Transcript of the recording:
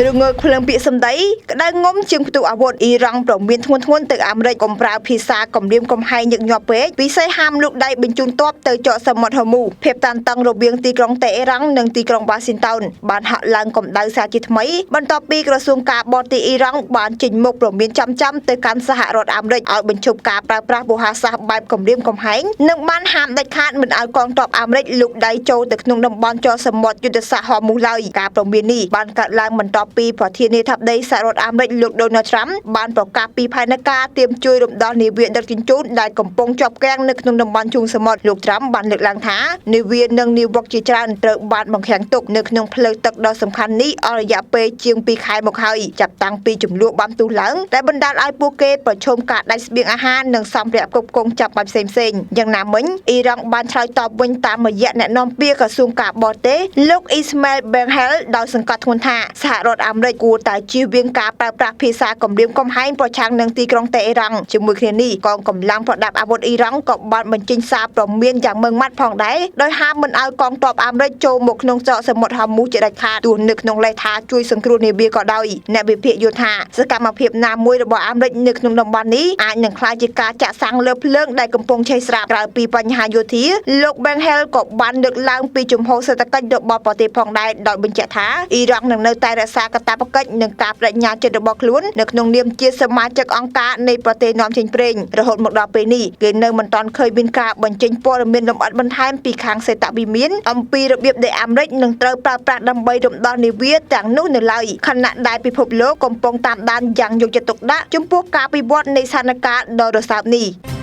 ឬងើភ្លើងពាក្យសម្ដីក្តៅងំជាងផ្ទុះអាវុធអ៊ីរ៉ង់ប្រមានធ្ងន់ធ្ងរទៅអាមេរិកកំប្រើភាសាគម្រាមកំហែងញឹកញាប់ពេកពិសេសហាមលោកដៃបញ្ជូនទ័ពទៅចកសមុទ្រហូមូភាពតានតឹងរវាងទីក្រុងតេអ៊ីរ៉ង់និងទីក្រុងវ៉ាស៊ីនតោនបានហាក់ឡើងកម្ដៅសារជាថ្មីបន្ទាប់ពីក្រសួងការបរទេសអ៊ីរ៉ង់បានចេញមុខប្រមានចាំទៅកាន់សហរដ្ឋអាមេរិកឲ្យបញ្ឈប់ការប្រើប្រាស់វោហារសាស្ត្របែបគម្រាមកំហែងនិងបានហាមដាច់ខាតមិនឲ្យកងទ័ពអាមេរិកលូកដៃចូលទៅក្នុងតំបន់ចកសមុទ្រយុទ្ធសាស្ត្រហូមូឡើយការប្រមាននេះបានកើតឡើងបន្ទាប់ពីប្រធានាធិបតីសហរដ្ឋអាមេរិកលោក Donald Trump បានប្រកាសពីផែនការទាមជួយរំដោះនាវាដឹកជញ្ជូនដែលកំពុងជាប់គាំងនៅក្នុងតំបន់ឈូងសមុទ្រលោក Trump បានលើកឡើងថានាវានិងនាវិកជាច្រើនត្រូវបានបង្ខាំងទុកនៅក្នុងផ្លូវទឹកដ៏សំខាន់នេះអស់រយៈពេលជាង2ខែមកហើយចាប់តាំងពីចំនួនបានទុះឡើងដែលបណ្ដាលឲ្យពួកគេប្រឈមការដាច់ស្បៀងអាហារនិងសម្ភារៈផ្គត់ផ្គង់ចាប់បាច់ផ្សេងៗយ៉ាងណាមិញអ៊ីរ៉ង់បានឆ្លើយតបវិញតាមរយៈអ្នកនាំពាក្យក្រសួងការបរទេសលោក Ismail Benghel ដោយសង្កត់ធ្ងន់ថាសហរដ្ឋអាមេរិកគួរតែជៀសវាងការប្រើប្រាស់ភាសាគម្រាមកំហែងប្រឆាំងនឹងទីក្រុងតេអ៊ីរ៉ង់ជាមួយគ្នានេះកងកម្លាំងប្រដាប់អាវុធអ៊ីរ៉ង់ក៏បានបញ្ចេញសារព្រមានយ៉ាងម៉ឺងម៉ាត់ផងដែរដោយហាមមិនឲ្យកងទ័ពអាមេរិកចូលមកក្នុងចកសមុទ្រហូមូជាដាច់ខាតទោះនៅក្នុងលេខថាជួយសង្គ្រោះនាវាក៏ដោយអ្នកវិភាគយល់ថាសកម្មភាពណាមួយរបស់អាមេរិកនៅក្នុងតំបន់នេះអាចនឹងក្លាយជាការចាក់សាំងលើភ្លើងដែលកំពុងឆេះស្រាប់ក្រៅពីបញ្ហាយោធាលោក Benghel ក៏បានលើកឡើងពីជំហរសេដ្ឋកិច្ចរបស់ប្រទេសផងដែរដោយបញ្ជាក់ថាអ៊ីរ៉ង់នឹងនៅតែរក្សាកាតព្វកិច្ចនិងការបដិញ្ញាចិត្តរបស់ខ្លួននៅក្នុងនាមជាសមាជិកអង្គការនៃប្រទេសនាំចេញប្រេងរហូតមកដល់ពេលនេះគេនៅមិនទាន់ឃើញមានការបញ្ចេញព័ត៌មានលម្អិតបន្ថែមពីខាងសេតវិមានអំពីរបៀបដែលអាមេរិកនឹងត្រូវប្រើប្រាស់ដើម្បីរំដោះនាវាទាំងនោះនៅឡើយខណៈដែលពិភពលោកកំពុងតាមដានយ៉ាងយកចិត្តទុកដាក់ចំពោះការវិវត្តនៃស្ថានភាពដ៏រសើបនេះ